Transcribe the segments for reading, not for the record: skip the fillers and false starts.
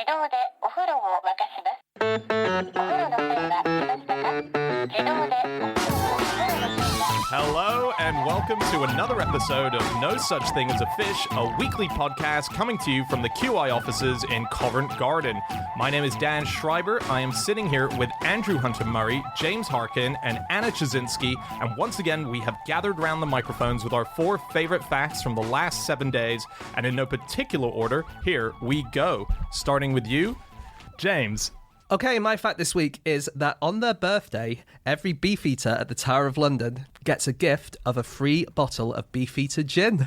自動でお風呂を沸かします。お風呂の線は来ましたか？自動でお風呂の線は Hello and welcome to another episode of No Such Thing as a Fish, a weekly podcast coming to you from the QI offices in Covent Garden. My name is Dan Schreiber. I am sitting here with Andrew Hunter-Murray, James Harkin, and Anna Chazinski, and once again we have gathered around the microphones with our 4 favorite facts from the last 7 days, and in no particular order, here we go. Starting with you, James. Okay, my fact this week is that on their birthday, every Beefeater at the Tower of London gets a gift of a free bottle of Beefeater gin.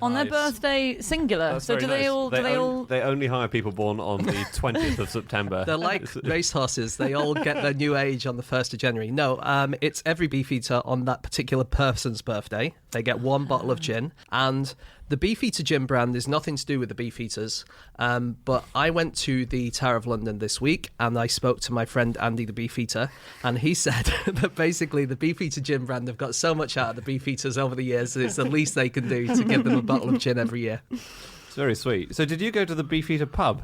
On their Nice. birthday, singular. That's So very do they nice. all? They only hire people born on the 20th of September. They're like racehorses. They all get their new age on the 1st of January. No, it's every Beefeater on that particular person's birthday. They get one bottle of gin. And the Beefeater gin brand is nothing to do with the Beefeaters. But I went to the Tower of London this week and I spoke to my friend Andy the Beefeater. And he said that basically the Beefeater gin brand have got so much out of the Beefeaters over the years that it's the least they can do to give them a bottle of gin every year. It's very sweet. So did you go to the Beefeater pub?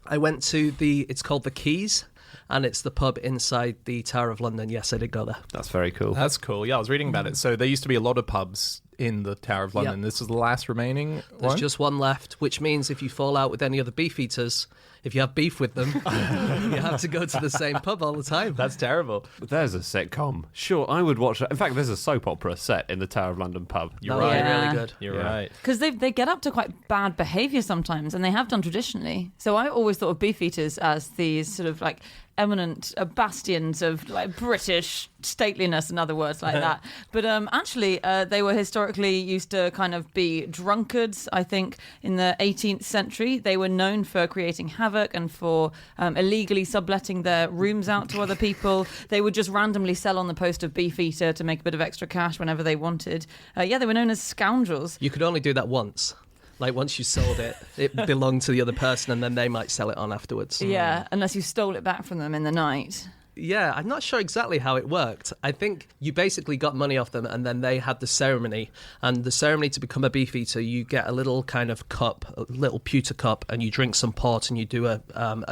I went to it's called the Keys, and it's the pub inside the Tower of London. Yes, I did go there. That's very cool. That's cool. Yeah, I was reading about it. So there used to be a lot of pubs in the Tower of London. Yep. This is the last remaining There's one? just one left, which means if you fall out with any other Beefeaters, if you have beef with them, you have to go to the same pub all the time. That's terrible. There's a sitcom. Sure, I would watch that. In fact, there's a soap opera set in the Tower of London pub. You're That would be right. really good. You're Yeah. right. Because they get up to quite bad behaviour sometimes, and they have done traditionally. So I always thought of Beefeaters as these sort of like eminent bastions of like British stateliness and other words like that. But actually, they were historically used to kind of be drunkards. I think in the 18th century, they were known for creating havoc and for illegally subletting their rooms out to other people. They would just randomly sell on the post of Beefeater to make a bit of extra cash whenever they wanted. They were known as scoundrels. You could only do that once. Like once you sold it, it belonged to the other person, and then they might sell it on afterwards. Yeah, unless you stole it back from them in the night. Yeah, I'm not sure exactly how it worked. I think you basically got money off them and then they had the ceremony. And the ceremony to become a Beefeater, you get a little kind of cup, a little pewter cup, and you drink some port and you do a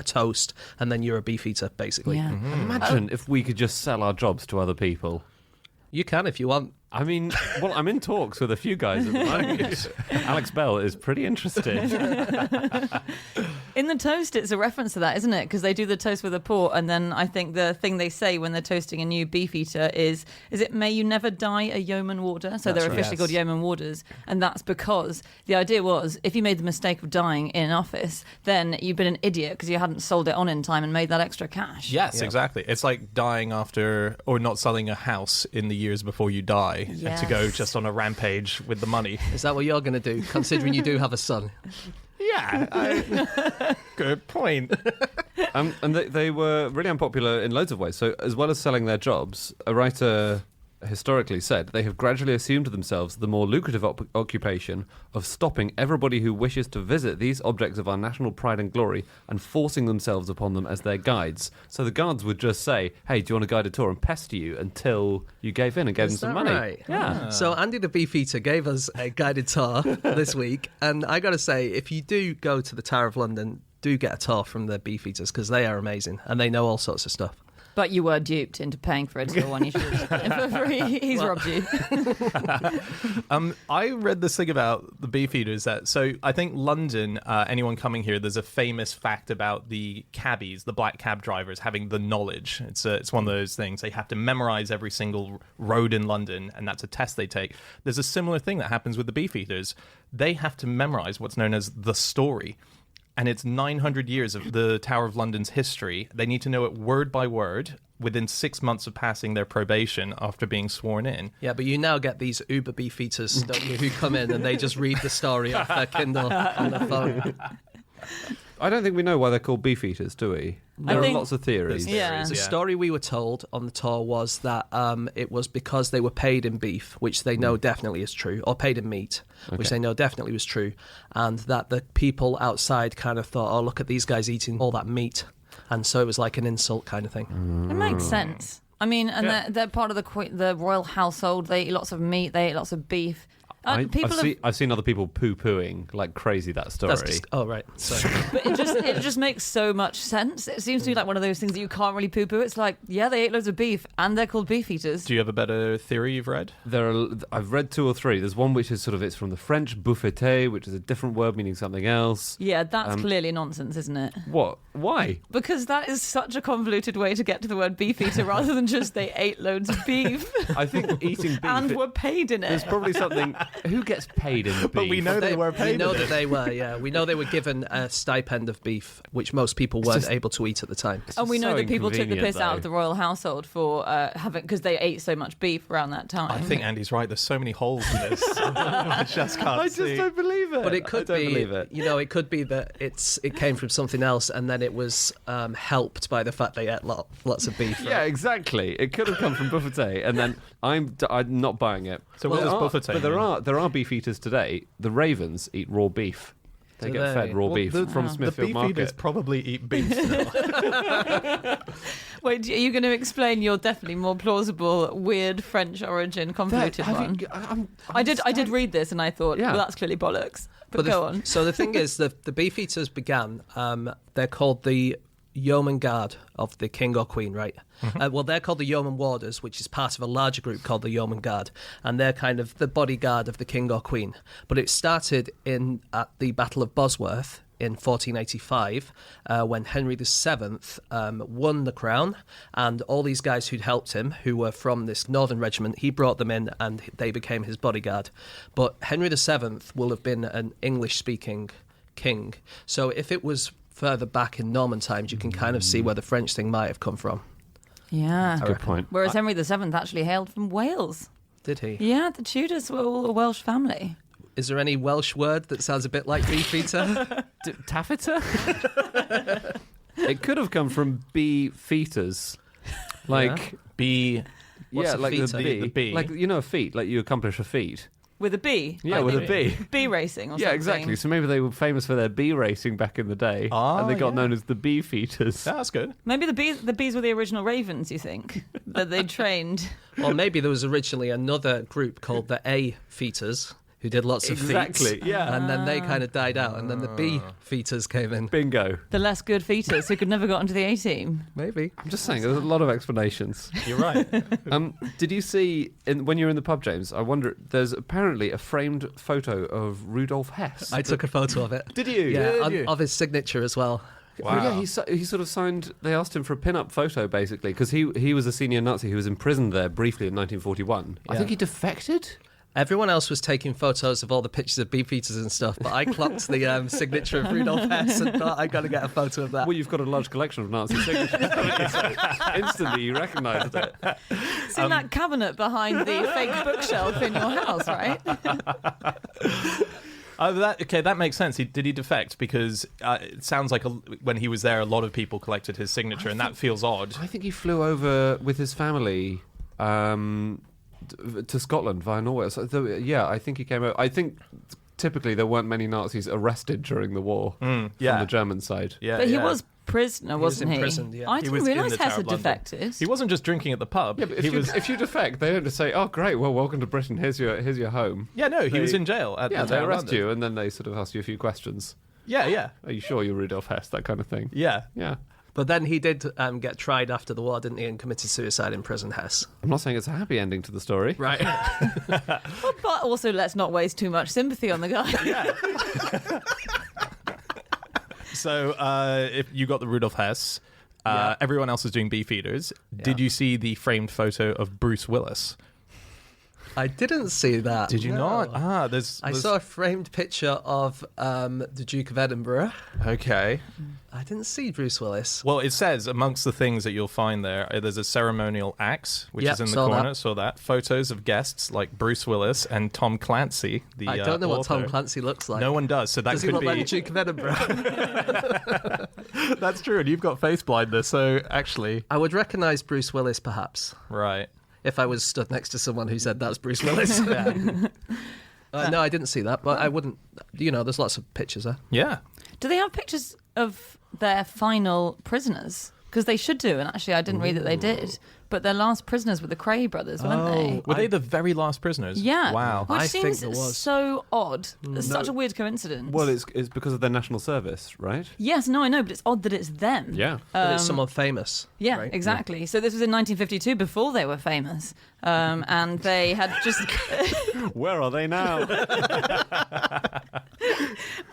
toast, and then you're a Beefeater, basically. Yeah. Imagine if we could just sell our jobs to other people. You can if you want. I mean, well, I'm in talks with a few guys at the moment. Alex Bell is pretty interested. In the toast, it's a reference to that, isn't it? Because they do the toast with a port, and then I think the thing they say when they're toasting a new Beefeater is it may you never die a yeoman warder? So they're right. officially called yeoman warders, and that's because the idea was if you made the mistake of dying in an office, then you've been an idiot because you hadn't sold it on in time and made that extra cash. Yes, exactly. It's like dying after, or not selling a house in the years before you die, and to go Yes. just on a rampage with the money. Is that what you're going to do, considering you do have a son? Yeah, good point. And they were really unpopular in loads of ways. So as well as selling their jobs, a writer historically said they have gradually assumed to themselves the more lucrative occupation of stopping everybody who wishes to visit these objects of our national pride and glory and forcing themselves upon them as their guides. So the guards would just say, hey, do you want a guided tour, and pester you until you gave in and gave them Is some that money. right? Yeah. So Andy the Beefeater gave us a guided tour this week, and I got to say, if you do go to the Tower of London, do get a tour from the Beefeaters because they are amazing and they know all sorts of stuff. But you were duped into paying for a tour when you should have got it for free. He's robbed you. I read this thing about the Beefeaters so I think London, anyone coming here, there's a famous fact about the cabbies, the black cab drivers having the knowledge. It's one of those things. They have to memorize every single road in London, and that's a test they take. There's a similar thing that happens with the Beefeaters. They have to memorize what's known as the story. And it's 900 years of the Tower of London's history. They need to know it word by word within 6 months of passing their probation after being sworn in. Yeah, but you now get these Uber Beefeaters, don't you, who come in and they just read the story off their Kindle on their phone. I don't think we know why they're called Beefeaters, do we? There are think- lots of theories. Yeah. The story we were told on the tour was that it was because they were paid in beef, which they know definitely is true, or paid in meat, which they know definitely was true, and that the people outside kind of thought, oh, look at these guys eating all that meat. And so it was like an insult kind of thing. It makes sense. I mean, and they're part of the royal household. They eat lots of meat. They eat lots of beef. I've seen other people poo-pooing like crazy that story. Oh, right. Sorry. But it just makes so much sense. It seems to me like one of those things that you can't really poo-poo. It's like, yeah, they ate loads of beef, and they're called Beefeaters. Do you have a better theory you've read? I've read 2 or 3. There's one which is sort of, it's from the French buffeter, which is a different word meaning something else. Yeah, that's clearly nonsense, isn't it? What? Why? Because that is such a convoluted way to get to the word beefeater rather than just they ate loads of beef I think eating beef and were paid in there's it. probably something. Who gets paid in beef? But we know they were paid. We know in that it. they were, yeah. We know they were given a stipend of beef, which most people weren't able to eat at the time. And we know so that people took the piss inconvenient, out though. of the royal household for because they ate so much beef around that time. I think Andy's right. There's so many holes in this. I just can't I see. just don't believe it. But it could I don't be, believe it. it could be that it came from something else, and then it was helped by the fact they ate lots of beef. Right? Yeah, exactly. It could have come from buffeter, and then I'm not buying it. So what does buffeter But there are beef eaters today. The ravens eat raw beef. They Do get they? fed raw Well, beef the- from The Smithfield Beefeaters Market. probably eat beef still. Wait, are you going to explain your definitely more plausible, weird French origin, convoluted one? I did read this and I thought, Yeah. well, that's clearly bollocks. But go on. So the thing is, the Beefeaters began. They're called the Yeoman Guard of the King or Queen, right? Well, they're called the Yeoman Warders, which is part of a larger group called the Yeoman Guard, and they're kind of the bodyguard of the King or Queen. But it started at the Battle of Bosworth in 1485, when Henry VII won the crown, and all these guys who'd helped him, who were from this northern regiment, he brought them in and they became his bodyguard. But Henry VII will have been an English-speaking king, so if it was further back in Norman times, you can kind of see where the French thing might have come from. Yeah. Good point. Whereas Henry VII actually hailed from Wales. Did he? Yeah, the Tudors were all a Welsh family. Is there any Welsh word that sounds a bit like Beefeater? Taffeta? It could have come from beefeaters. Like, Bee. What's a like feater? The bee. Like, a feat, like you accomplish a feat. With a bee. Yeah, like with a the- bee. Bee racing or Yeah, something. exactly. So maybe they were famous for their bee racing back in the day, and they got known as the Beefeaters. That's good. Maybe the bees were the original ravens, you think? That they trained. Or maybe there was originally another group called the A-Featers, who did lots of Exactly, feats. yeah. And then they kind of died out, and then the B-Featers came in. Bingo. The less good featers who could never got into the A-team. Maybe. I'm just saying, there's a lot of explanations. You're right. Did you see, when you were in the pub, James, I wonder, there's apparently a framed photo of Rudolf Hess. I took a photo of it. Did you? Yeah, Did you? of his signature as well. Wow. Yeah, he sort of signed. They asked him for a pin-up photo, basically, because he was a senior Nazi who was imprisoned there briefly in 1941. I Yeah. think he defected. Everyone else was taking photos of all the pictures of Beefeaters and stuff, but I clocked the signature of Rudolf Hess and thought I got to get a photo of that. Well, you've got a large collection of Nazi signatures. So instantly, you recognised it. It's in that cabinet behind the fake bookshelf in your house, right? That makes sense. Did he defect? Because it sounds like when he was there, a lot of people collected his signature, and that feels odd. I think he flew over with his family to Scotland via Norway. So, yeah, I think he came over. I think typically there weren't many Nazis arrested during the war from the German side. Yeah, But he yeah. was prisoner, wasn't he? imprisoned, yeah. I He didn't was in realise the Hess Tower had of London. defected. He wasn't just drinking at the pub. Yeah, but he if you defect, they don't just say, "Oh, great, well, welcome to Britain. Here's your home." Yeah, no, he was in jail at Yeah, the they Tower of arrest London. you, and then they sort of ask you a few questions. Yeah. Are you sure you're Rudolf Hess? That kind of thing. Yeah. Yeah. But then he did get tried after the war, didn't he, and committed suicide in prison, Hess. I'm not saying it's a happy ending to the story. Right. But also, let's not waste too much sympathy on the guy. So if you got the Rudolf Hess, everyone else is doing Beefeaters. Did you see the framed photo of Bruce Willis? I didn't see that. Did you no. not? I saw a framed picture of the Duke of Edinburgh. Okay. I didn't see Bruce Willis. Well, it says amongst the things that you'll find there's a ceremonial axe, which is in the saw corner. that. Saw that. Photos of guests like Bruce Willis and Tom Clancy. The I don't know what Tom author. Clancy looks like. No one does. So that Does he could look like be. the Duke of Edinburgh? That's true. And you've got face blindness, so actually, I would recognise Bruce Willis, perhaps, right. if I was stood next to someone who said that's Bruce Willis. No, I didn't see that, but I wouldn't. There's lots of pictures there. Yeah. Do they have pictures of their final prisoners? because they should do. And actually, I didn't read that they did. But their last prisoners were the Cray brothers, weren't they? Were they the very last prisoners? Yeah. Wow. Which I think seems there was. so odd. It's such a weird coincidence. Well, it's because of their national service, right? Yes, no, I know, but it's odd that it's them. Yeah. But it's someone famous. Yeah, right? exactly. So this was in 1952, before they were famous. And they had just... Where are they now?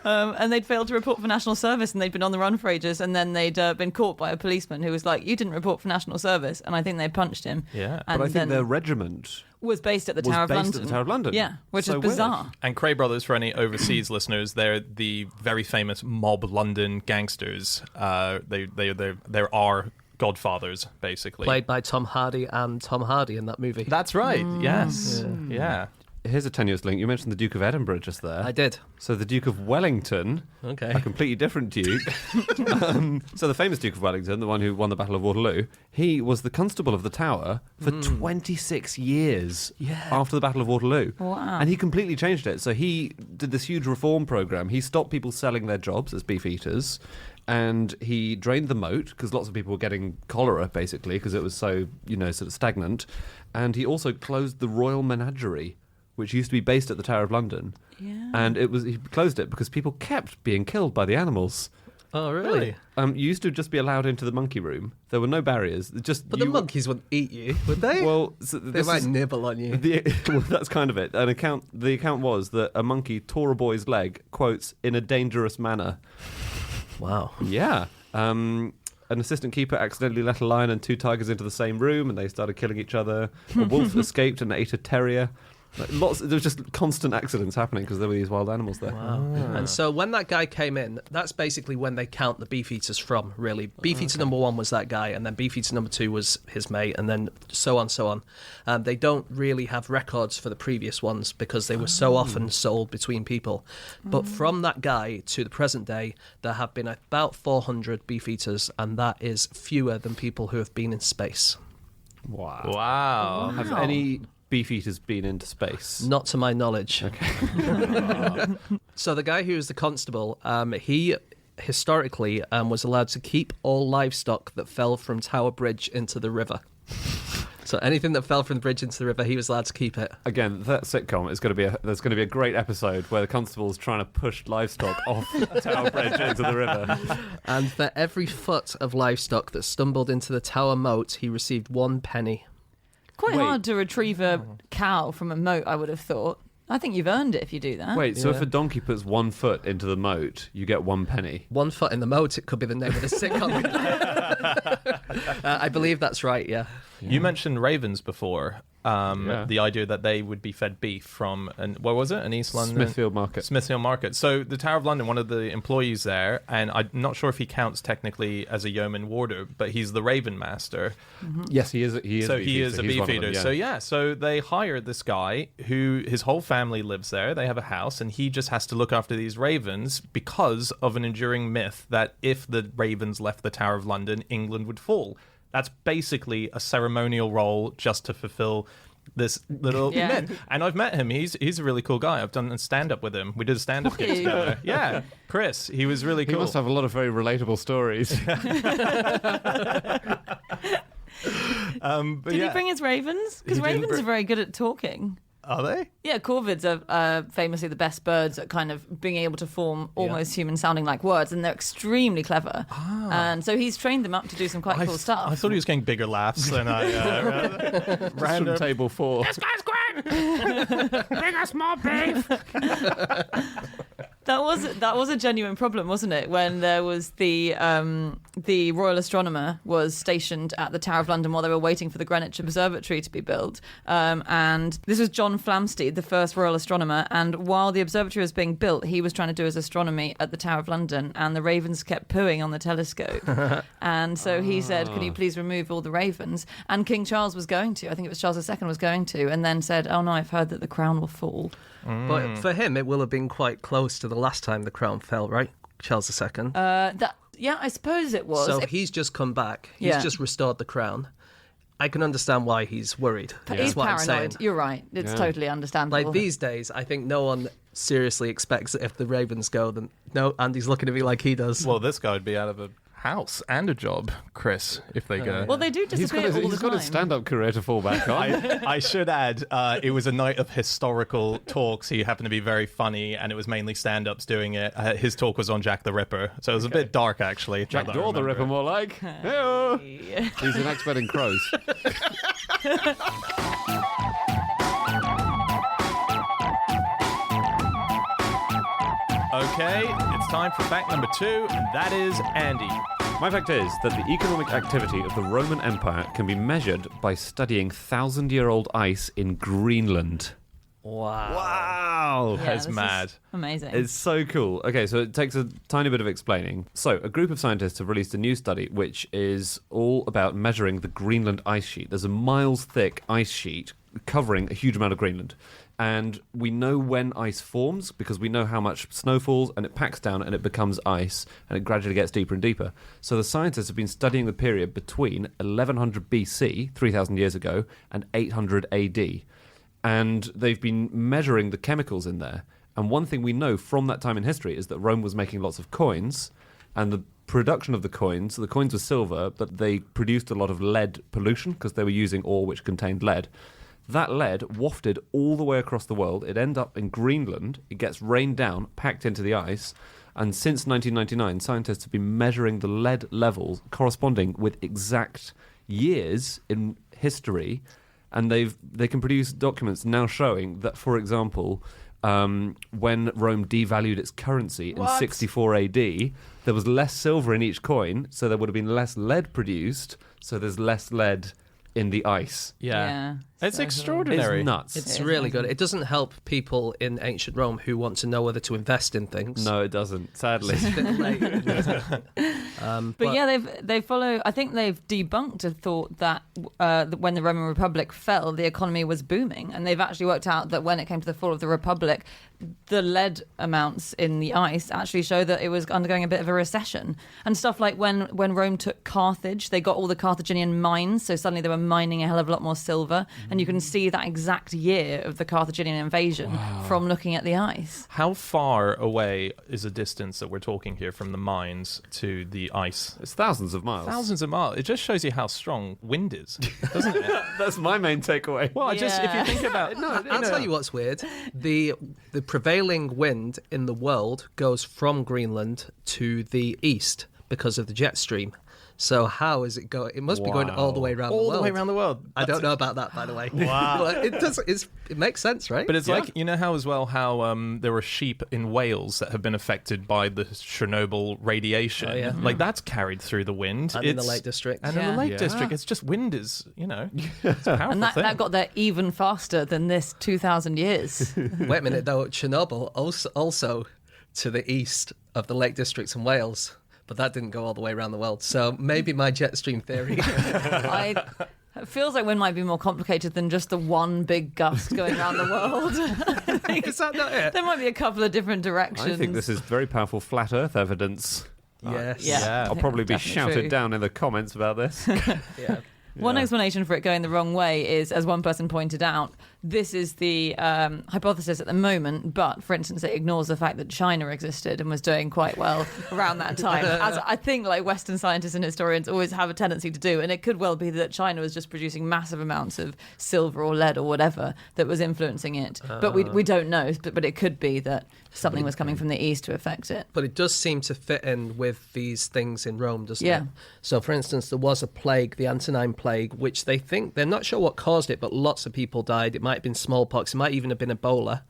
and they'd failed to report for national service, and they'd been on the run for ages, and then they'd been caught by a policeman who was like, you didn't report for national service, and I think they punched him. Yeah. And But I think then their regiment was based at the was Tower of based London. at the Tower of London. Yeah, which So is weird. bizarre. And Cray brothers, for any overseas listeners, they're the very famous mob London gangsters. They're our godfathers, basically. Played by Tom Hardy and Tom Hardy in that movie. That's right. Yes. Yeah. Here's a tenuous link. You mentioned the Duke of Edinburgh just there. I did. So the Duke of Wellington, Okay. a completely different Duke. So the famous Duke of Wellington, the one who won the Battle of Waterloo, he was the constable of the Tower for 26 years after the Battle of Waterloo. Wow. And he completely changed it. So he did this huge reform program. He stopped people selling their jobs as beefeaters. And he drained the moat because lots of people were getting cholera, basically, because it was so, sort of stagnant. And he also closed the Royal Menagerie, which used to be based at the Tower of London. Yeah. And he closed it because people kept being killed by the animals. Oh, really? You used to just be allowed into the monkey room. There were no barriers. But the monkeys wouldn't eat you, would they? Well, they might nibble on you. well, that's kind of it. The account was that a monkey tore a boy's leg, quotes, in a dangerous manner. Wow. Yeah. An assistant keeper accidentally let a lion and two tigers into the same room, and they started killing each other. A wolf escaped and ate a terrier. There was just constant accidents happening because there were these wild animals there. Wow. And so when that guy came in, that's basically when they count the Beefeaters from, really. Beefeater number 1 was that guy, and then Beefeater number 2 was his mate, and then so on. They don't really have records for the previous ones because they were so often sold between people. But from that guy to the present day, there have been about 400 Beefeaters, and that is fewer than people who have been in space. Wow. Have any Beefeaters been into space? Not to my knowledge. Okay. So the guy who was the constable, he historically was allowed to keep all livestock that fell from Tower Bridge into the river. So anything that fell from the bridge into the river, he was allowed to keep it. Again, that sitcom is going to be there's going to be a great episode where the constable's trying to push livestock off Tower Bridge into the river. And for every foot of livestock that stumbled into the Tower moat, he received 1 penny. Quite Wait. hard to retrieve a cow from a moat, I would have thought. I think you've earned it if you do that. Wait, so Yeah. if a donkey puts 1 foot into the moat, you get 1 penny? 1 foot in the moat, it could be the name of the sitcom. I believe that's right, yeah. You mentioned ravens before. Yeah. The idea that they would be fed beef from, where was it? An East London? Smithfield Market. Smithfield Market. So the Tower of London, one of the employees there, and I'm not sure if he counts technically as a yeoman warder, but he's the Raven Master. Yes, he is. He is. So a he is a He's one of them, beefeater. yeah. So yeah, so they hired this guy who his whole family lives there. They have a house, and he just has to look after these ravens because of an enduring myth that if the ravens left the Tower of London, England would fall. That's basically a ceremonial role just to fulfill this little Yeah. myth. And I've met him. He's a really cool guy. I've done a stand-up with him. We did a stand-up gig Really? together. Yeah, Chris. He was really He cool. must have a lot of very relatable stories. But Did yeah. he bring his ravens? Because He didn't ravens bring- are very good at talking. Are they? Yeah, corvids are famously the best birds at kind of being able to form almost human-sounding like words, and they're extremely clever. And so he's trained them up to do some quite cool stuff. I thought he was getting bigger laughs than I Just from table 4. Bring us more beef. That was a genuine problem, wasn't it? When there was the Royal Astronomer was stationed at the Tower of London while they were waiting for the Greenwich Observatory to be built, and this was John Flamsteed, the first Royal Astronomer. And while the observatory was being built, he was trying to do his astronomy at the Tower of London, and the ravens kept pooing on the telescope. And so he said, "Can you please remove all the ravens?" And King Charles was going to. I think it was Charles II was going to, and then said, "Oh no, I've heard that the crown will fall." But for him, it will have been quite close to the last time the crown fell, right? Charles II. Yeah, I suppose it was. So he's just come back. He's Yeah. just restored the crown. I can understand why he's worried. He's That's what I'm saying. paranoid. You're right. It's totally understandable. Like these days, I think no one seriously expects that if the Ravens go, then no, Andy's looking at me like he does. Well, this guy would be out of a house and a job, Chris, if they go. Well, they do disappear all the time. He's got his stand-up career to fall back on. I should add, it was a night of historical talks. He happened to be very funny, and it was mainly stand-ups doing it. His talk was on Jack the Ripper, so it was a bit dark, actually. Jack now that I Dore the remember Ripper, it. more like. Hey-oh. He's an expert in crows. Okay, it's time for fact number 2, and that is Andy. My fact is that the economic activity of the Roman Empire can be measured by studying 1,000-year-old ice in Greenland. Wow. Wow! Yeah, That's this is mad. Amazing. It's so cool. Okay, so it takes a tiny bit of explaining. So, a group of scientists have released a new study which is all about measuring the Greenland ice sheet. There's a miles-thick ice sheet covering a huge amount of Greenland. And we know when ice forms because we know how much snow falls and it packs down and it becomes ice and it gradually gets deeper and deeper. So the scientists have been studying the period between 1100 BC, 3,000 years ago, and 800 AD. And they've been measuring the chemicals in there. And one thing we know from that time in history is that Rome was making lots of coins, and the production of the coins were silver, but they produced a lot of lead pollution because they were using ore which contained lead. That lead wafted all the way across the world. It ended up in Greenland. It gets rained down, packed into the ice. And since 1999, scientists have been measuring the lead levels corresponding with exact years in history. And they can produce documents now showing that, for example, when Rome devalued its currency in 64 AD, there was less silver in each coin, so there would have been less lead produced, so there's less lead in the ice. Yeah. It's so extraordinary. It's nuts. It's It is really good. amazing. It doesn't help people in ancient Rome who want to know whether to invest in things. No, it doesn't, sadly. It's a bit late. But yeah, they follow. I think they've debunked a thought that when the Roman Republic fell, the economy was booming, and they've actually worked out that when it came to the fall of the Republic, the lead amounts in the ice actually show that it was undergoing a bit of a recession. And stuff like when Rome took Carthage, they got all the Carthaginian mines, so suddenly they were mining a hell of a lot more silver, and you can see that exact year of the Carthaginian invasion from looking at the ice. How far away is the distance that we're talking here from the mines to the ice? It's thousands of miles. Thousands of miles. It just shows you how strong wind is, doesn't it? That's my main takeaway. Well, if you think about I'll tell you what's weird. The prevailing wind in the world goes from Greenland to the east because of the jet stream. So how is it going? It must be going all the way around the all world. the way around the world. I don't know about that, by the way. Wow. But it does. It makes sense, right? But it's like, you know how there were sheep in Wales that have been affected by the Chernobyl radiation. Oh, yeah. Like that's carried through the wind. And in the Lake District. And in the Yeah. Lake Yeah. District, it's just wind is, it's a powerful And thing. that got there even faster than this 2,000 years. Wait a minute, though. Chernobyl also to the east of the Lake Districts in Wales. But that didn't go all the way around the world. So maybe my jet stream theory. It feels like wind might be more complicated than just the one big gust going around the world. Is that not it? There might be a couple of different directions. I think this is very powerful flat Earth evidence. Yes. Yeah. Yeah. I I'll think probably be definitely shouted true. down in the comments about this. Yeah. One explanation for it going the wrong way is, as one person pointed out, this is the hypothesis at the moment, but for instance, it ignores the fact that China existed and was doing quite well around that time, as I think like Western scientists and historians always have a tendency to do. And it could well be that China was just producing massive amounts of silver or lead or whatever that was influencing it. But we don't know, but it could be that something was coming from the east to affect it. But it does seem to fit in with these things in Rome, doesn't Yeah. it? So, for instance, there was a plague, the Antonine Plague, which they're not sure what caused it, but lots of people died. It might have been smallpox. It might even have been Ebola.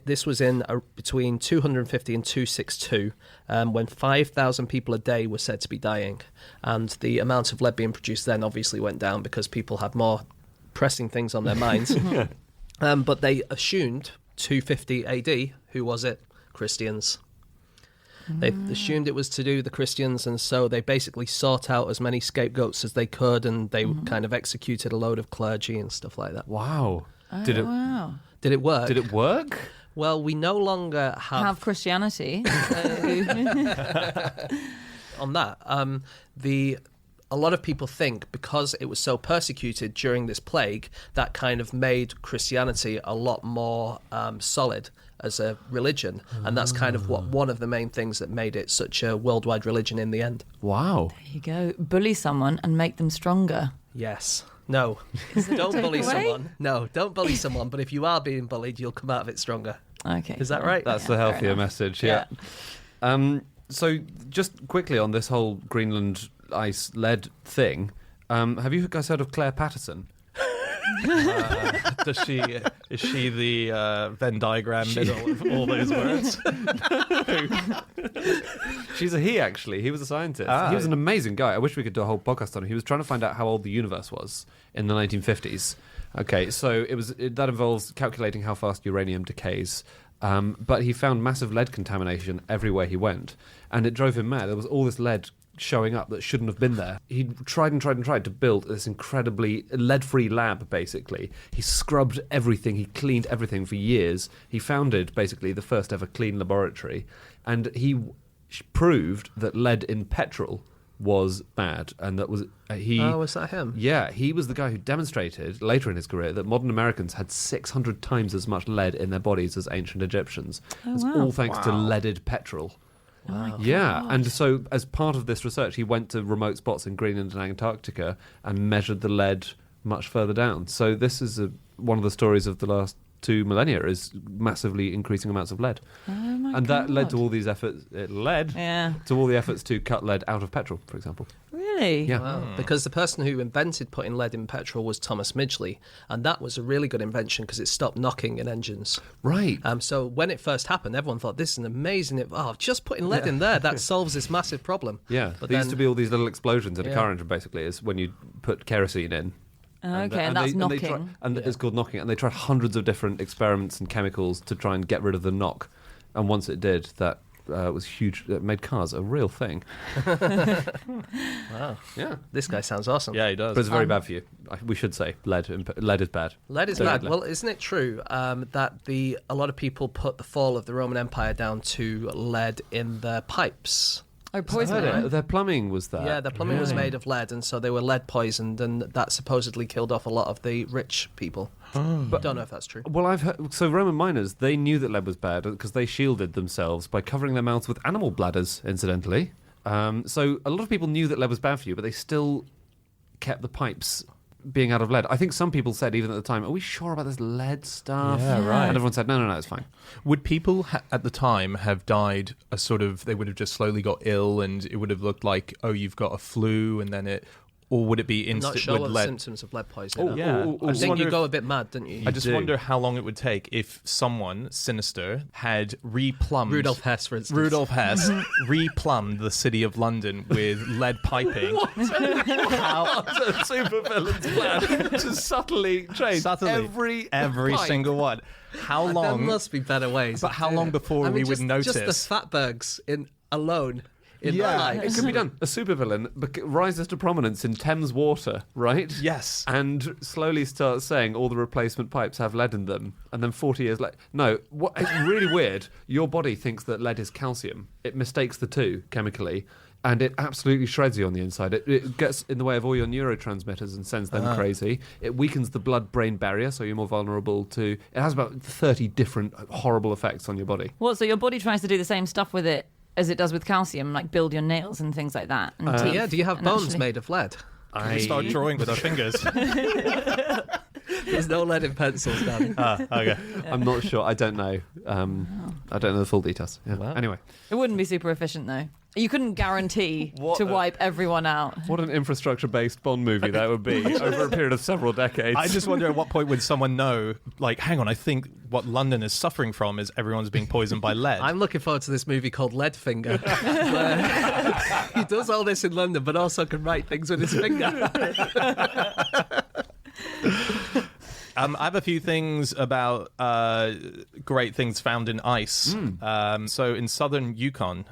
This was in between 250 and 262, when 5,000 people a day were said to be dying. And the amount of lead being produced then obviously went down because people had more pressing things on their minds. But they assumed 250 AD, who was it? Christians. They assumed it was to do with the Christians, and so they basically sought out as many scapegoats as they could, and they kind of executed a load of clergy and stuff like that. Wow. Did it Wow. Did it work? Did it work? Well, we no longer Have Christianity. on that. A lot of people think because it was so persecuted during this plague, that kind of made Christianity a lot more solid. as a religion, and that's kind of one of the main things that made it such a worldwide religion in the end. Wow. There you go. Bully someone and make them stronger. Yes. No. Don't bully someone. No, don't bully someone. But if you are being bullied, you'll come out of it stronger. Okay. Is that right? That's the healthier message, yeah. So just quickly on this whole Greenland ice lead thing, have you guys heard of Claire Patterson? Is she the Venn diagram middle of all those words? She's a he, actually. He was a scientist. Ah. He was an amazing guy. I wish we could do a whole podcast on him. He was trying to find out how old the universe was in the 1950s. Okay, so that involves calculating how fast uranium decays. But he found massive lead contamination everywhere he went, and it drove him mad. There was all this lead showing up that shouldn't have been there. He tried to build this incredibly lead-free lab, basically. He scrubbed everything, he cleaned everything for years. He founded, basically, the first ever clean laboratory, and he proved that lead in petrol was bad, and that was was that him? Yeah, he was the guy who demonstrated later in his career that modern Americans had 600 times as much lead in their bodies as ancient Egyptians. It's all thanks to leaded petrol. Wow. Yeah, and so as part of this research, he went to remote spots in Greenland and Antarctica and measured the lead much further down. So this is one of the stories of the last 2 millennia, is massively increasing amounts of lead. Oh my And that led God. to all these efforts. It led to all the efforts to cut lead out of petrol, for example. Really? Yeah. Wow. Because the person who invented putting lead in petrol was Thomas Midgley, and that was a really good invention because it stopped knocking in engines. Right. So when it first happened, everyone thought, this is an amazing... just putting lead in there, that solves this massive problem. Yeah. But there used to be all these little explosions in a Yeah. car engine, basically, is when you put kerosene in. Okay, and that's they knocking. It's called knocking, and they tried hundreds of different experiments and chemicals to try and get rid of the knock. And once it did, that was huge. It made cars a real thing. Wow. Yeah, This guy sounds awesome. Yeah, he does. but it's very bad for you. We should say lead is bad. Lead is Don't bad. eat lead. Well, isn't it true that a lot of people put the fall of the Roman Empire down to lead in their pipes? Oh, I poison. heard it. Their plumbing was that. Yeah, their plumbing was made of lead, and so they were lead poisoned, and that supposedly killed off a lot of the rich people. But don't know if that's true. Well, I've heard, so Roman miners, they knew that lead was bad because they shielded themselves by covering their mouths with animal bladders, incidentally. So a lot of people knew that lead was bad for you, but they still kept the pipes being out of lead. I think some people said, even at the time, are we sure about this lead stuff? Yeah, right. And everyone said, no, it's fine. Would people at the time have died a sort of, they would have just slowly got ill and it would have looked like, oh, you've got a flu, and then or would it be I'm instant not sure with what the lead? symptoms of lead poisoning Oh, are. yeah. I think you go a bit mad, don't you? I just do. wonder how long it would take if someone sinister had replumbed Rudolf Hess, for instance. Rudolf Hess replumbed the city of London with lead piping. Super villain's plan to subtly change every pipe. single one. How There long? must be better ways. But of how doing long it. before I mean, we would just the notice? fatbergs alone. In Yeah. their It lives. could be done. A supervillain rises to prominence in Thames water, right? Yes. And slowly starts saying all the replacement pipes have lead in them. And then 40 years later... No, it's really weird. Your body thinks that lead is calcium. It mistakes the two chemically. And it absolutely shreds you on the inside. It gets in the way of all your neurotransmitters and sends them crazy. It weakens the blood-brain barrier, so you're more vulnerable to... It has about 30 different horrible effects on your body. What, so your body tries to do the same stuff with it as it does with calcium, like build your nails and things like that? And teeth, Yeah, do you have and bones actually- made of lead? We start drawing with our fingers. There's no lead in pencils, Dan. Okay. I'm not sure. I don't know. I don't know the full details. Yeah. Wow. Anyway, It wouldn't be super efficient, though. You couldn't guarantee What to a- wipe everyone out. what an infrastructure-based Bond movie that would be over a period of several decades. I just wonder at what point would someone know, like, hang on, I think what London is suffering from is everyone's being poisoned by lead. I'm looking forward to this movie called Leadfinger, where he does all this in London, but also can write things with his finger. I have a few things about great things found in ice. So in southern Yukon,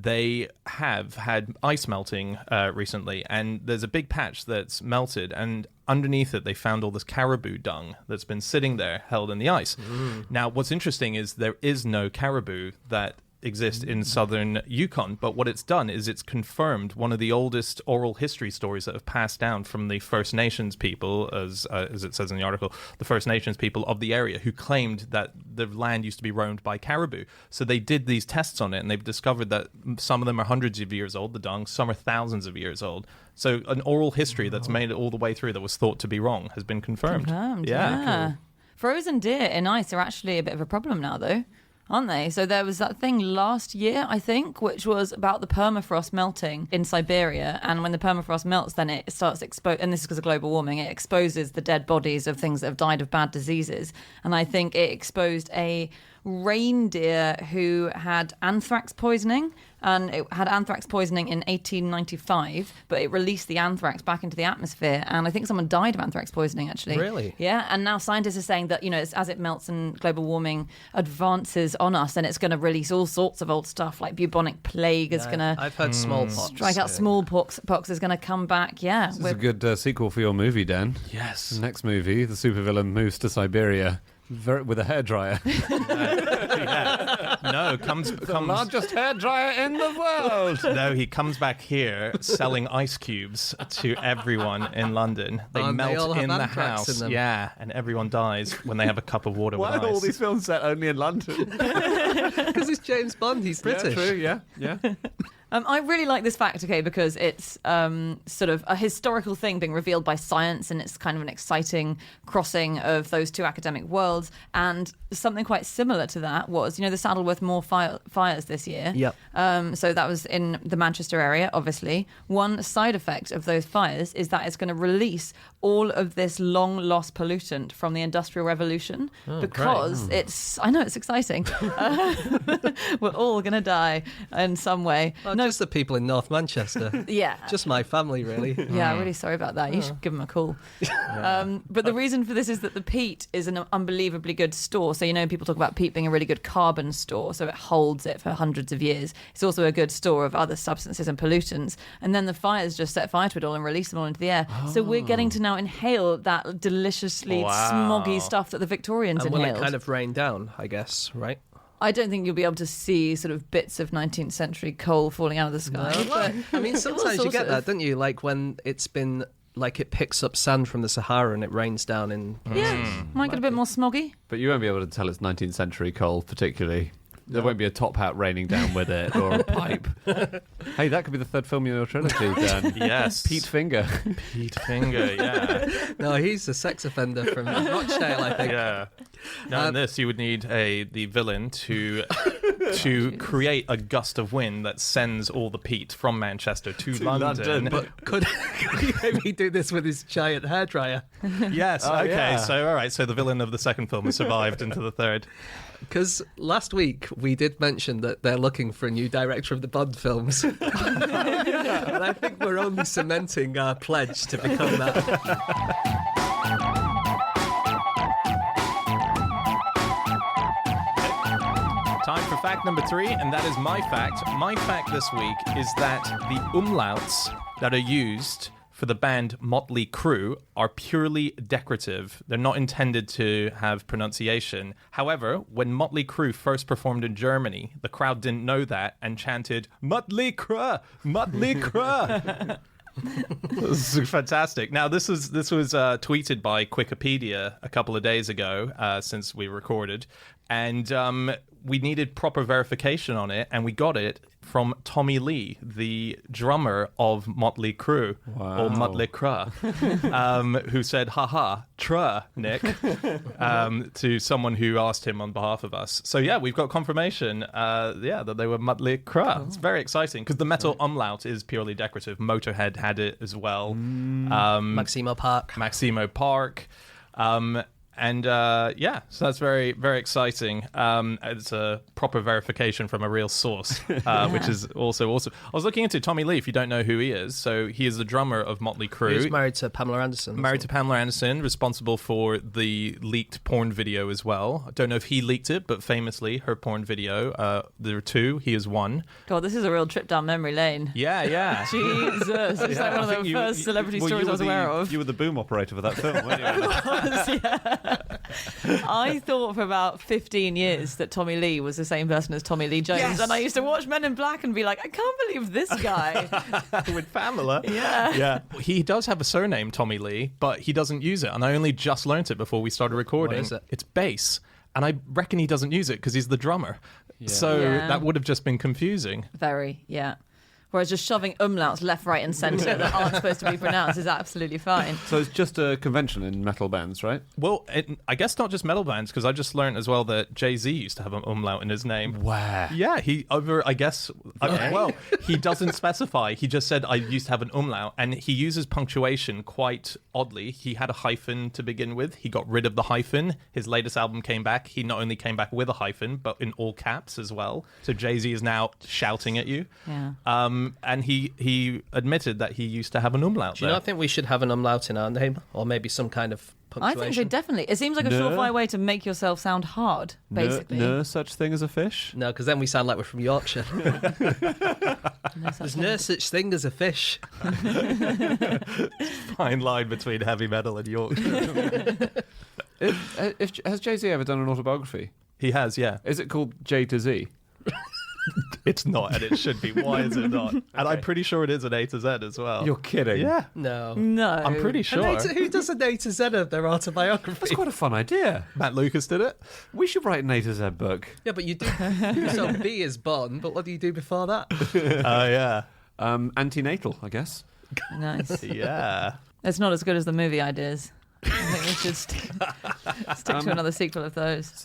they have had ice melting recently, and there's a big patch that's melted, and underneath it they found all this caribou dung that's been sitting there held in the ice. Now, what's interesting is there is no caribou that exist in southern Yukon. But what it's done is it's confirmed one of the oldest oral history stories that have passed down from the First Nations people, as it says in the article, the First Nations people of the area who claimed that the land used to be roamed by caribou. So they did these tests on it, and they've discovered that some of them are hundreds of years old, the dung, some are thousands of years old. So an oral history that's made it all the way through that was thought to be wrong has been confirmed. Yeah. Cool. Frozen deer in ice are actually a bit of a problem now, though, aren't they? So there was that thing last year, I think, which was about the permafrost melting in Siberia. And when the permafrost melts, then it starts and this is because of global warming, it exposes the dead bodies of things that have died of bad diseases. And I think it exposed a reindeer who had anthrax poisoning, and it had anthrax poisoning in 1895, but it released the anthrax back into the atmosphere, and I think someone died of anthrax poisoning, actually. Really? Yeah, and now scientists are saying that, as it melts and global warming advances on us, then it's going to release all sorts of old stuff, like bubonic plague is going to... I've heard smallpox. Strike out smallpox is going to come back, yeah. This is a good sequel for your movie, Dan. Yes. The next movie, the supervillain moves to Siberia with a hairdryer. No, comes The largest hairdryer in the world. No, he comes back here selling ice cubes to everyone in London. They And they all melt have in the anthrax in house. them. Yeah, and everyone dies when they have a cup of water Why with are ice. all these films set only in London? Because it's James Bond, he's British. Yeah, true, yeah. I really like this fact, okay, because it's sort of a historical thing being revealed by science, and it's kind of an exciting crossing of those two academic worlds. And something quite similar to that was, the Saddleworth Moor fires this year. Yep. So that was in the Manchester area, obviously. One side effect of those fires is that it's going to release all of this long-lost pollutant from the Industrial Revolution, because I know, it's exciting. We're all going to die in some way. Well, just the people in North Manchester. Yeah. Just my family, really. Yeah, really sorry about that. You should give them a call. But the reason for this is that the peat is an unbelievably good store. So, people talk about peat being a really good carbon store, so it holds it for hundreds of years. It's also a good store of other substances and pollutants. And then the fires just set fire to it all and release them all into the air. So we're getting to now inhale that deliciously smoggy stuff that the Victorians And will inhaled. it kind of rain down, I guess, right? I don't think you'll be able to see sort of bits of 19th century coal falling out of the sky. But I mean, sometimes you get that, don't you? Like when it's been, like it picks up sand from the Sahara and it rains down in... yeah, might get a bit more smoggy. But you won't be able to tell it's 19th century coal, particularly. There won't be a top hat raining down with it, or a pipe. Hey, that could be the third film in your trilogy, Dan. Yes. Pete Finger. Pete Finger, yeah. No, he's a sex offender from Rochdale, I think. Yeah. Now in this, you would need the villain to create a gust of wind that sends all the peat from Manchester to London. But could he maybe do this with his giant hairdryer? Yes. Oh, okay. yeah. So all right. So the villain of the second film has survived into the third. Because last week we did mention that they're looking for a new director of the Bond films. And I think we're only cementing our pledge to become that. Time for fact number 3, and that is my fact. My fact this week is that the umlauts that are used for the band Motley Crue are purely decorative. They're not intended to have pronunciation. However, when Motley Crue first performed in Germany, the crowd didn't know that and chanted, Motley Crue! Motley Crue! This is fantastic. Now, this was tweeted by Wikipedia a couple of days ago, since we recorded, and we needed proper verification on it, and we got it from Tommy Lee, the drummer of Motley Crue, or Motley Crue, who said, haha, truh, Nick, to someone who asked him on behalf of us. So yeah, we've got confirmation, that they were Motley Crue. It's very exciting, because the metal umlaut is purely decorative. Motorhead had it as well. Maximo Park. And so that's very, very exciting. It's a proper verification from a real source, which is also awesome. I was looking into Tommy Lee, if you don't know who he is. So he is the drummer of Motley Crue. He's married to Pamela Anderson. Married to Pamela Anderson, responsible for the leaked porn video as well. I don't know if he leaked it, but famously, her porn video, there are 2, he is 1. God, this is a real trip down memory lane. Yeah. Jesus. It's like one of the first celebrity stories I was aware of. You were the boom operator for that film, weren't you? Yeah. I thought for about 15 years that Tommy Lee was the same person as Tommy Lee Jones. Yes. And I used to watch Men in Black and be like, I can't believe this guy. With Pamela. Yeah. Yeah. He does have a surname, Tommy Lee, but he doesn't use it. And I only just learnt it before we started recording. What is it? It's bass. And I reckon he doesn't use it because he's the drummer. So Yeah. that would have just been confusing. Very, yeah. Whereas just shoving umlauts left, right, and centre that aren't supposed to be pronounced is absolutely fine. So it's just a convention in metal bands, right? Well, I guess not just metal bands, because I just learned as well that Jay-Z used to have an umlaut in his name. Wow. Yeah, he well, he doesn't specify. He just said I used to have an umlaut, and he uses punctuation quite oddly. He had a hyphen to begin with. He got rid of the hyphen. His latest album came back. He not only came back with a hyphen, but in all caps as well. So Jay-Z is now shouting at you. Yeah. And he admitted that he used to have an umlaut. Do you not think we should have an umlaut in our name, or maybe some kind of I punctuation? think so, definitely. It seems like a No. surefire way to make yourself sound hard, basically. No such thing as a fish. No, because then we sound like we're from Yorkshire. No such There's thing. no such thing as a fish. Fine line between heavy metal and Yorkshire. Has Jay-Z ever done an autobiography? He has, yeah. Is it called J to Z? It's not, and it should be. Why is it not? And I'm pretty sure it is an A to Z as well. You're kidding. Yeah, No. No. I'm pretty An sure. A to- who does an A to Z of their autobiography? That's quite a fun idea. Matt Lucas did it. We should write an A to Z book. Yeah, but you do. So B is Bon, but what do you do before that? Oh, yeah. Antenatal, I guess. Nice. Yeah. It's not as good as the movie ideas. I think we should stick to another sequel of those.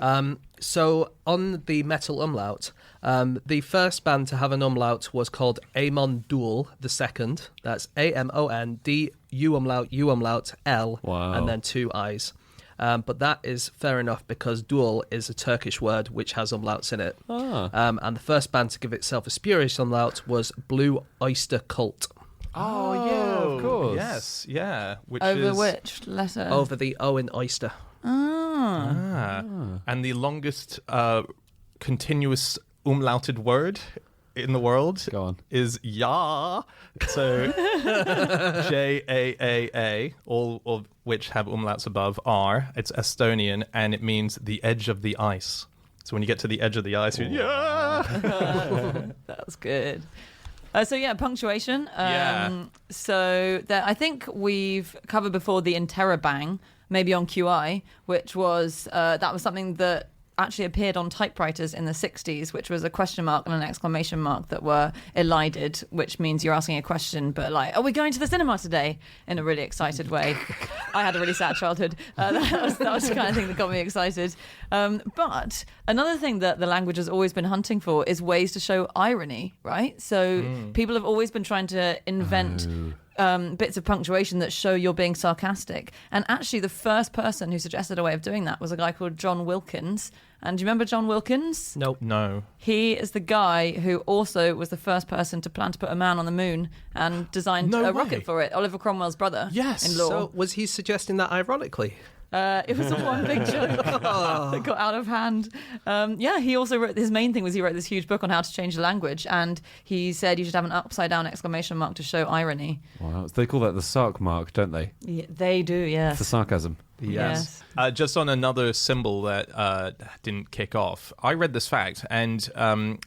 So on the metal umlaut, the first band to have an umlaut was called Amon Duel the second. That's AMOND U umlaut L, Wow. and then two I's. But that is fair enough because dual is a Turkish word which has umlauts in it. And the first band to give itself a spurious umlaut was Blue Oyster Cult. Oh, yeah, of course. Yes, yeah. Which Over is, which letter? Over the O in oyster. And the longest continuous umlauted word in the world Go on. is ya. So J-A-A-A, all of which have umlauts above, are. It's Estonian, and it means the edge of the ice. So when you get to the edge of the ice, you're, yeah. That's good. So yeah, punctuation. Yeah. So I think we've covered before the interrobang, maybe on QI, which was that was something that actually appeared on typewriters in the 60s, which was a question mark and an exclamation mark that were elided, which means you're asking a question, but like, are we going to the cinema today? In a really excited way. I had a really sad childhood. That was the kind of thing that got me excited. But another thing that the language has always been hunting for is ways to show irony, right? So people have always been trying to invent bits of punctuation that show you're being sarcastic. And actually, the first person who suggested a way of doing that was a guy called John Wilkins. And do you remember John Wilkins? Nope. No. He is the guy who also was the first person to plan to put a man on the moon and designed No a way. rocket for it. Oliver Cromwell's brother. Yes. In law. So was he suggesting that ironically? It was a one big joke that got out of hand. Yeah, he also wrote, his main thing was he wrote this huge book on how to change the language, and he said you should have an upside down exclamation mark to show irony. Wow. They call that the sarc mark, don't they? Yeah, they do, yes. For sarcasm. Yes. Just on another symbol that didn't kick off, I read this fact, and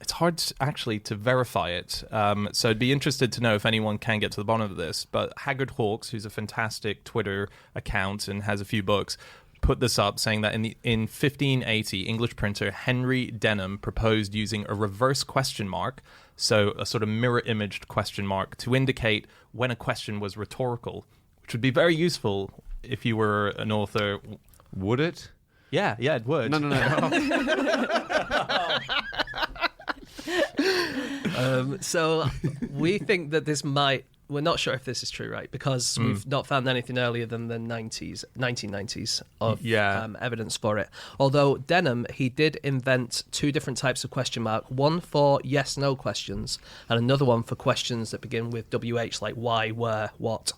it's hard actually to verify it. So I'd be interested to know if anyone can get to the bottom of this. But Haggard Hawks, who's a fantastic Twitter account and has a few books, put this up saying that in 1580, English printer Henry Denham proposed using a reverse question mark, so a sort of mirror-imaged question mark, to indicate when a question was rhetorical, which would be very useful if you were an author. Would it? Yeah, it would. No. So we think that this might. We're not sure if this is true, right? Because we've not found anything earlier than the 1990s of evidence for it. Although Denham, he did invent two different types of question mark, one for yes/no questions and another one for questions that begin with WH, like why, where, what.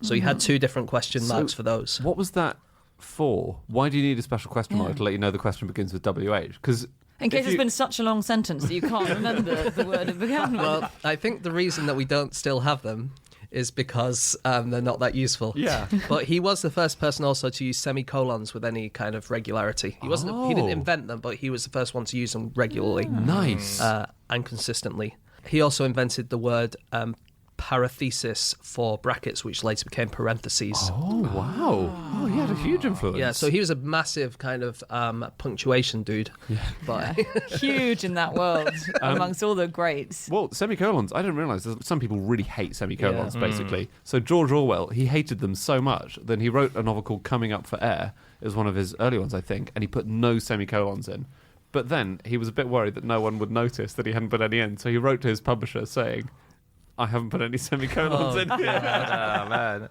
So he had two different question marks for those. What was that for? Why do you need a special question mark to let you know the question begins with WH? Because In case it's been such a long sentence that you can't remember the word it began with. Well, I think the reason that we don't still have them is because they're not that useful. Yeah. But he was the first person also to use semicolons with any kind of regularity. He wasn't. He didn't invent them, but he was the first one to use them regularly. Nice. And consistently. He also invented the word parenthesis for brackets, which later became parentheses. Oh, wow. Oh, he had a huge influence. Yeah, so he was a massive kind of punctuation dude. Yeah. But Huge in that world amongst all the greats. Well, semicolons, I didn't realise that some people really hate semicolons, basically. So George Orwell, he hated them so much, then he wrote a novel called Coming Up for Air. It was one of his early ones, I think, and he put no semicolons in. But then he was a bit worried that no one would notice that he hadn't put any in, so he wrote to his publisher saying, I haven't put any semicolons in. Oh, man.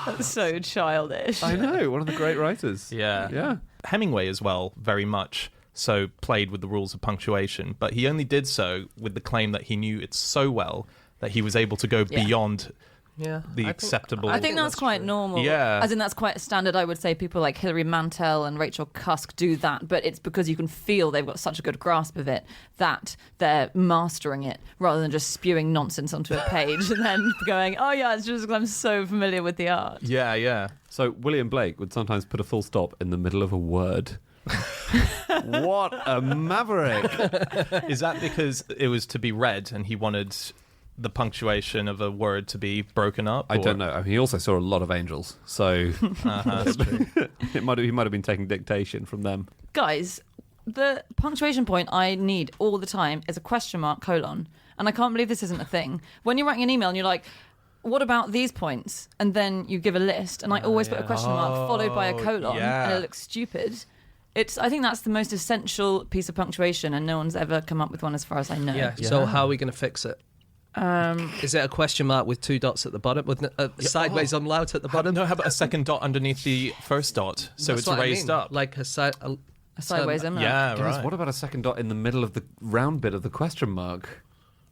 That's so childish. I know, one of the great writers. Yeah. Yeah. Hemingway as well, very much so played with the rules of punctuation, but he only did so with the claim that he knew it so well that he was able to go beyond the acceptable. I think that's quite normal. Yeah. As in, that's quite standard. I would say people like Hilary Mantel and Rachel Cusk do that, but it's because you can feel they've got such a good grasp of it that they're mastering it rather than just spewing nonsense onto a page and then going, oh yeah, it's just because I'm so familiar with the art. Yeah, yeah. So William Blake would sometimes put a full stop in the middle of a word. What a maverick. Is that because it was to be read and he wanted the punctuation of a word to be broken up? I don't know. I mean, he also saw a lot of angels, so That's true. he might have been taking dictation from them. Guys, the punctuation point I need all the time is a question mark colon. And I can't believe this isn't a thing. When you're writing an email and you're like, what about these points? And then you give a list, and I always put a question mark followed by a colon, and it looks stupid. I think that's the most essential piece of punctuation, and no one's ever come up with one as far as I know. yeah. So how are we going to fix it? Is it a question mark with 2 dots at the bottom, with a sideways umlaut at the bottom? No, how about a second dot underneath the first dot, so That's it's what I raised mean. up? Like a Sideways umlaut. Yeah, Goodness, right. what about a second dot in the middle of the round bit of the question mark?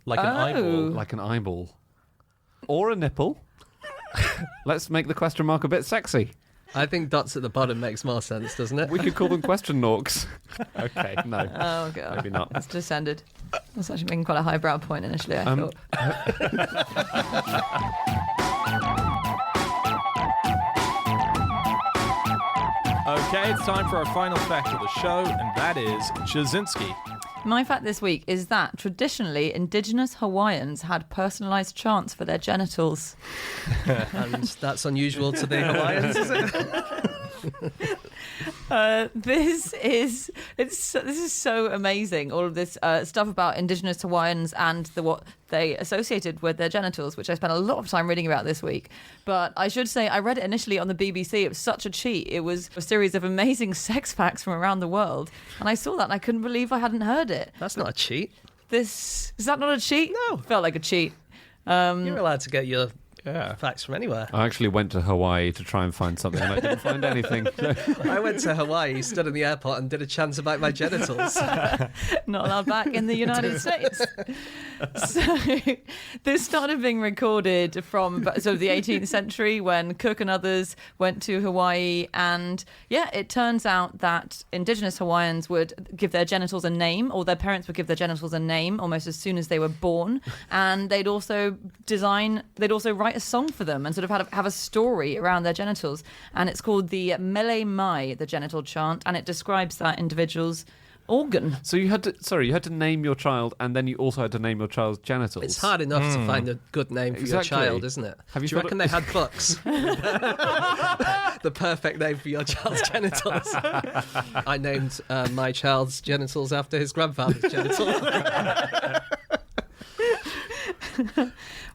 Like an eyeball. Like an eyeball. Or a nipple. Let's make the question mark a bit sexy. I think dots at the bottom makes more sense, doesn't it? We could call them question norks. Okay, no. Oh, God. Maybe not. It's descended. That's actually making quite a highbrow point initially, I thought. Okay, it's time for our final fact of the show, and that is Jasinski. My fact this week is that traditionally indigenous Hawaiians had personalised chants for their genitals. And that's unusual to the Hawaiians, is it? This is so amazing. All of this stuff about indigenous Hawaiians and what they associated with their genitals, which I spent a lot of time reading about this week. But I should say, I read it initially on the BBC. It was such a cheat. It was a series of amazing sex facts from around the world, and I saw that and I couldn't believe I hadn't heard it. That's not a cheat. Is that not a cheat? No. Felt like a cheat. You're allowed to get your facts from anywhere. I actually went to Hawaii to try and find something, and I didn't find anything. I went to Hawaii, stood in the airport, and did a chant about my genitals. Not allowed back in the United States. So this started being recorded from the 18th century when Cook and others went to Hawaii, and it turns out that indigenous Hawaiians would give their genitals a name, or their parents would give their genitals a name almost as soon as they were born, and they'd also write a song for them and sort of have a story around their genitals, and it's called the Mele Mai, the genital chant, and it describes that individual's organ. So you had to name your child, and then you also had to name your child's genitals. It's hard enough to find a good name for your Exactly. child, isn't it? Have you Do you thought reckon they had books? The perfect name for your child's genitals. I named my child's genitals after his grandfather's genitals.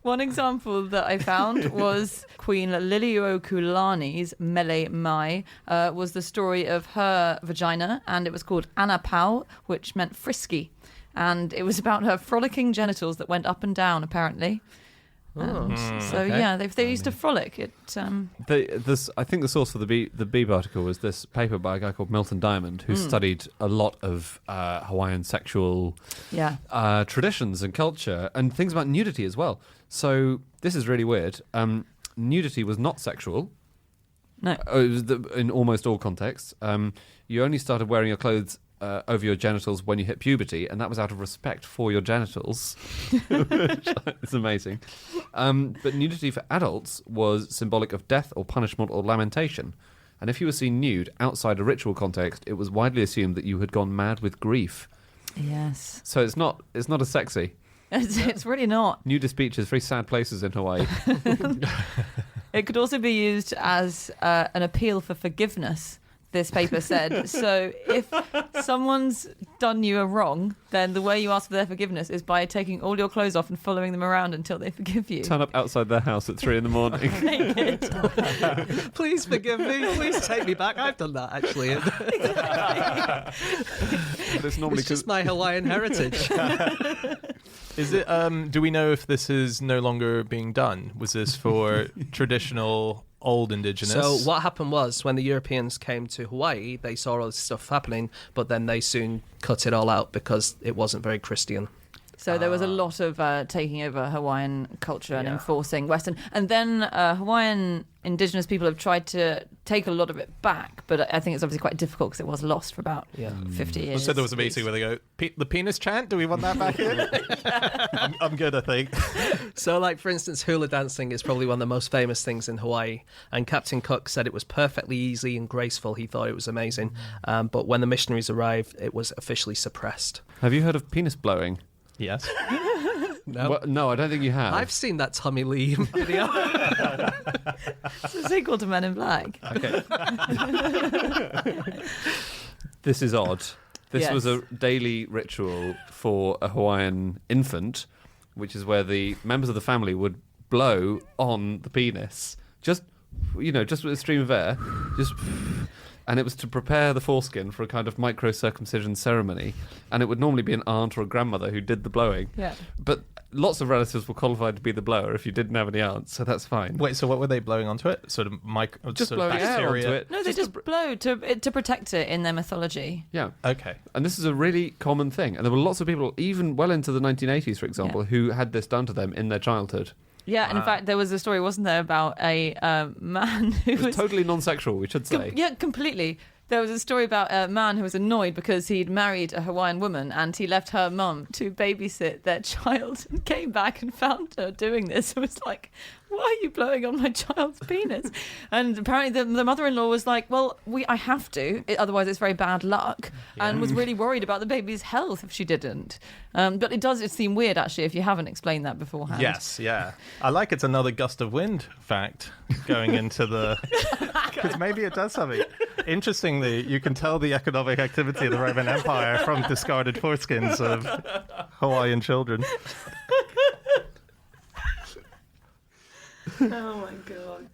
One example that I found was Queen Liliuokulani's Mele Mai was the story of her vagina, and it was called Anapau, which meant frisky. And it was about her frolicking genitals that went up and down, apparently. They used to frolic. I think the source for the Beeb article was this paper by a guy called Milton Diamond, who studied a lot of Hawaiian sexual traditions and culture, and things about nudity as well. So this is really weird. Nudity was not sexual. No. It was in almost all contexts. You only started wearing your clothes over your genitals when you hit puberty, and that was out of respect for your genitals. It's amazing. But nudity for adults was symbolic of death or punishment or lamentation. And if you were seen nude outside a ritual context, it was widely assumed that you had gone mad with grief. Yes. So it's not as sexy. It's really not. Nudist beaches, very sad places in Hawaii. It could also be used as an appeal for forgiveness, this paper said. So if someone's done you a wrong, then the way you ask for their forgiveness is by taking all your clothes off and following them around until they forgive you. Turn up outside their house at 3 a.m. Naked. Please forgive me. Please take me back. I've done that, actually. It's normally It's just my Hawaiian heritage. Is it? Do we know if this is no longer being done? Was this for traditional old indigenous? So what happened was, when the Europeans came to Hawaii, they saw all this stuff happening, but then they soon cut it all out because it wasn't very Christian. So there was a lot of taking over Hawaiian culture and enforcing Western. And then Hawaiian indigenous people have tried to take a lot of it back, but I think it's obviously quite difficult because it was lost for about 50 years. So there was a meeting where they go, the penis chant, do we want that back in? I'm good, I think. So, like, for instance, hula dancing is probably one of the most famous things in Hawaii. And Captain Cook said it was perfectly easy and graceful. He thought it was amazing. But when the missionaries arrived, it was officially suppressed. Have you heard of penis blowing? Yes. No. Well, no, I don't think you have. I've seen that Tommy Lee video. It's a sequel to Men in Black. Okay. This is odd. This was a daily ritual for a Hawaiian infant, which is where the members of the family would blow on the penis. Just with a stream of air. And it was to prepare the foreskin for a kind of micro-circumcision ceremony. And it would normally be an aunt or a grandmother who did the blowing. Yeah. But lots of relatives were qualified to be the blower if you didn't have any aunts, so that's fine. Wait, so what were they blowing onto it? Just blowing air bacteria? onto it. No, they just blow to protect it in their mythology. Yeah. Okay. And this is a really common thing. And there were lots of people, even well into the 1980s, for example, who had this done to them in their childhood. Yeah, and in fact, there was a story, wasn't there, about a man who It was totally non-sexual, we should say. Yeah, completely. There was a story about a man who was annoyed because he'd married a Hawaiian woman and he left her mum to babysit their child and came back and found her doing this. It was like, why are you blowing on my child's penis? And apparently the mother-in-law was like, well, I have to, otherwise it's very bad luck, and was really worried about the baby's health if she didn't. But it seem weird, actually, if you haven't explained that beforehand. Yes, yeah. I like it's another gust of wind fact going into the... Because maybe it does something. Interestingly, you can tell the economic activity of the Roman Empire from discarded foreskins of Hawaiian children. Oh my god.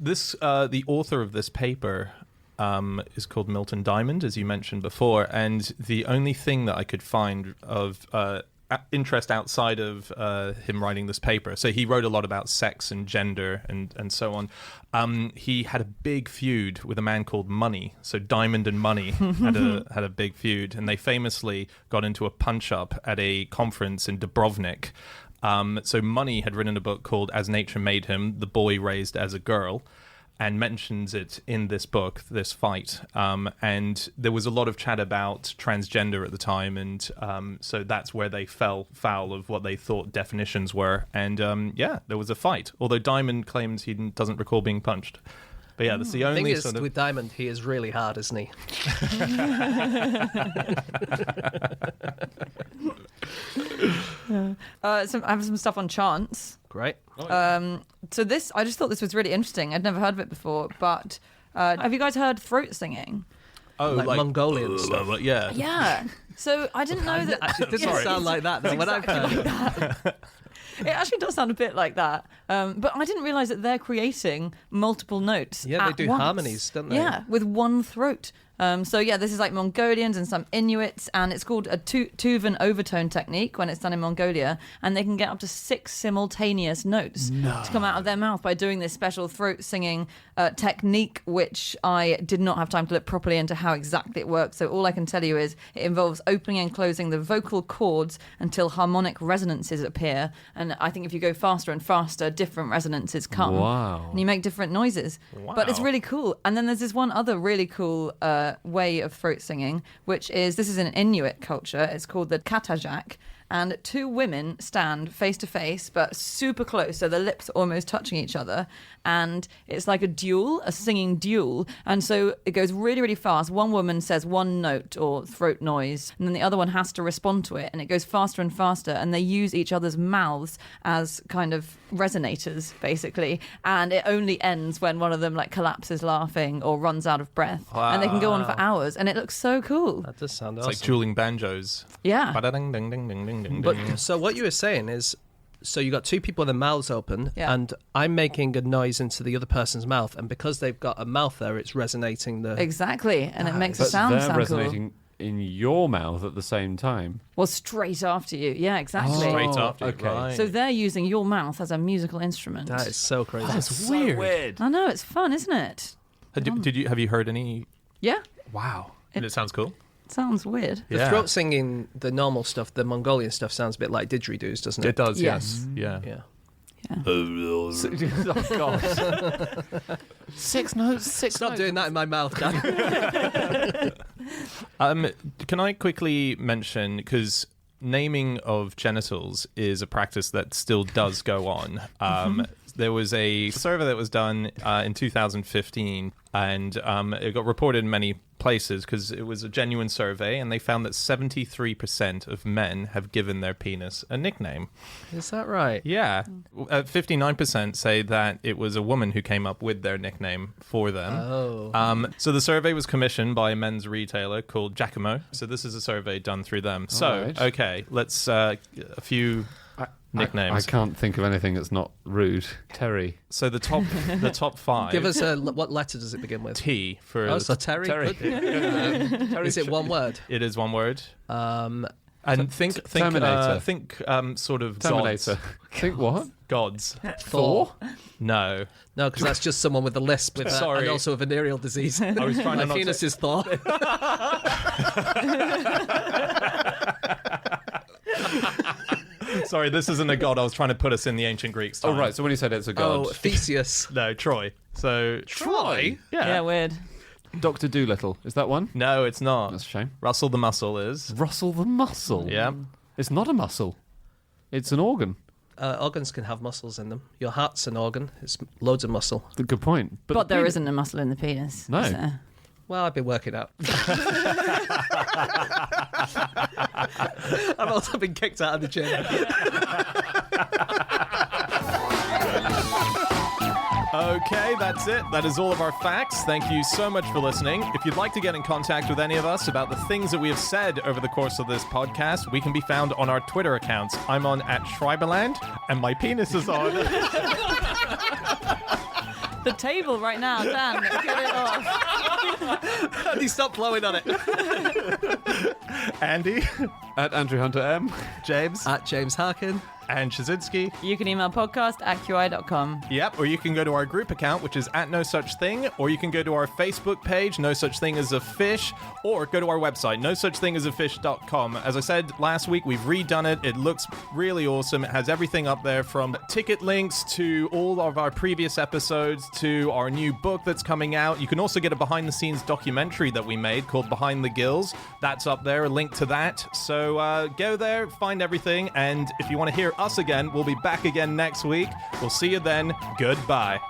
The author of this paper is called Milton Diamond, as you mentioned before, and the only thing that I could find of interest outside of him writing this paper, so he wrote a lot about sex and gender and so on. He had a big feud with a man called Money. So Diamond and Money had a big feud, and they famously got into a punch-up at a conference in Dubrovnik. So Money had written a book called As Nature Made Him, The Boy Raised as a Girl, and mentions it in this book, this fight. And there was a lot of chat about transgender at the time, and so that's where they fell foul of what they thought definitions were. And there was a fight, although Diamond claims he doesn't recall being punched. But yeah, that's the only thing is, sort of... with Diamond, he is really hard, isn't he? I have some stuff on chants. Great. So this, I just thought this was really interesting. I'd never heard of it before, but have you guys heard throat singing? Oh, like Mongolian stuff. Yeah. Yeah. So I didn't know that. Actually, it doesn't sound like that, though, when I've heard it. It actually does sound a bit like that. But I didn't realise that they're creating multiple notes. Yeah, they at do once. harmonies, don't they? Yeah, with one throat. This is like Mongolians and some Inuits, and it's called a Tuvan overtone technique when it's done in Mongolia, and they can get up to 6 simultaneous notes to come out of their mouth by doing this special throat singing technique, which I did not have time to look properly into how exactly it works. So all I can tell you is it involves opening and closing the vocal cords until harmonic resonances appear, And I think if you go faster and faster, different resonances come. Wow. And you make different noises. But it's Wow. really cool. And then there's this one other really cool way of throat singing, which is, this is an Inuit culture. It's called the katajak. And two women stand face to face, but super close, so the lips are almost touching each other. And it's like a duel, a singing duel. And so it goes really, really fast. One woman says one note or throat noise, and then the other one has to respond to it. And it goes faster and faster. And they use each other's mouths as kind of resonators, basically. And it only ends when one of them like collapses laughing or runs out of breath. And they can go on for hours. And it looks so cool. That does sound It's awesome. like dueling banjos. Yeah. Ba-da-ding, ding, ding, ding, ding, ding, But ding. so what you were saying is, so you got two people with their mouths open, Yeah. and I'm making a noise into the other person's mouth, and because they've got a mouth there, it's resonating the. Exactly. And it makes the But sound they're sound resonating in your mouth at the same time. cool. Well, straight after you. Yeah, exactly. Straight Oh, after. okay. Right. So they're using your mouth as a musical instrument. That is so crazy. That's weird. I know, it's fun, isn't it? Have you heard any? Yeah, Wow. It sounds cool. sounds weird. The Yeah. throat singing, the normal stuff, the Mongolian stuff sounds a bit like didgeridoos, doesn't it? It does. Yes. Yes. Yeah. Yeah. Oh, God. Six notes. Stop doing that in my mouth, Dan. Can I quickly mention, because naming of genitals is a practice that still does go on. There was a survey that was done in 2015, and it got reported in many places because it was a genuine survey, and they found that 73% of men have given their penis a nickname. Is that right? Yeah. 59% say that it was a woman who came up with their nickname for them. Oh. So the survey was commissioned by a men's retailer called Giacomo. So this is a survey done through them. So, right. okay, let's a few nicknames. I can't think of anything that's not rude. Terry. So the top five. Give us what letter does it begin with? T for. Oh, so Terry. Is it one word? It is one word. Um, And think Terminator. sort of Terminator. Think what? gods. Thor. No. No, because that's just someone with a lisp with Sorry. and also a venereal disease. I was trying My to not penis to- is Thor. Sorry, this isn't a god. I was trying to put us in the ancient Greek style. Oh, right. So when you said it's a Oh, god. Theseus. No, Troy. So Troy? Yeah, weird. Dr. Doolittle. Is that one? No, it's not. That's a shame. Russell the Muscle is. Russell the Muscle. Yeah. It's not a muscle. It's an organ. Organs can have muscles in them. Your heart's an organ. It's loads of muscle. Good point. But the there penis- isn't a muscle in the penis. No. is there? Well, I've been working out. I've also been kicked out of the gym. Okay, that's it. That is all of our facts. Thank you so much for listening. If you'd like to get in contact with any of us about the things that we have said over the course of this podcast, we can be found on our Twitter accounts. I'm on @Schreiberland, and my penis is on. The table right now, Dan, get it off. Andy, stop blowing on it. Andy, @AndrewHunterM. James, @James Harkin. and Shazinski. You can email podcast@qi.com. Yep, or you can go to our group account, which is @NoSuchThing, or you can go to our Facebook page, No Such Thing as a Fish, or go to our website, nosuchthingasafish.com. As I said last week, we've redone it. It looks really awesome. It has everything up there from ticket links to all of our previous episodes to our new book that's coming out. You can also get a behind-the-scenes documentary that we made called Behind the Gills. That's up there, a link to that. So go there, find everything, and if you want to hear us again, we'll be back again next week. We'll see you then. Goodbye.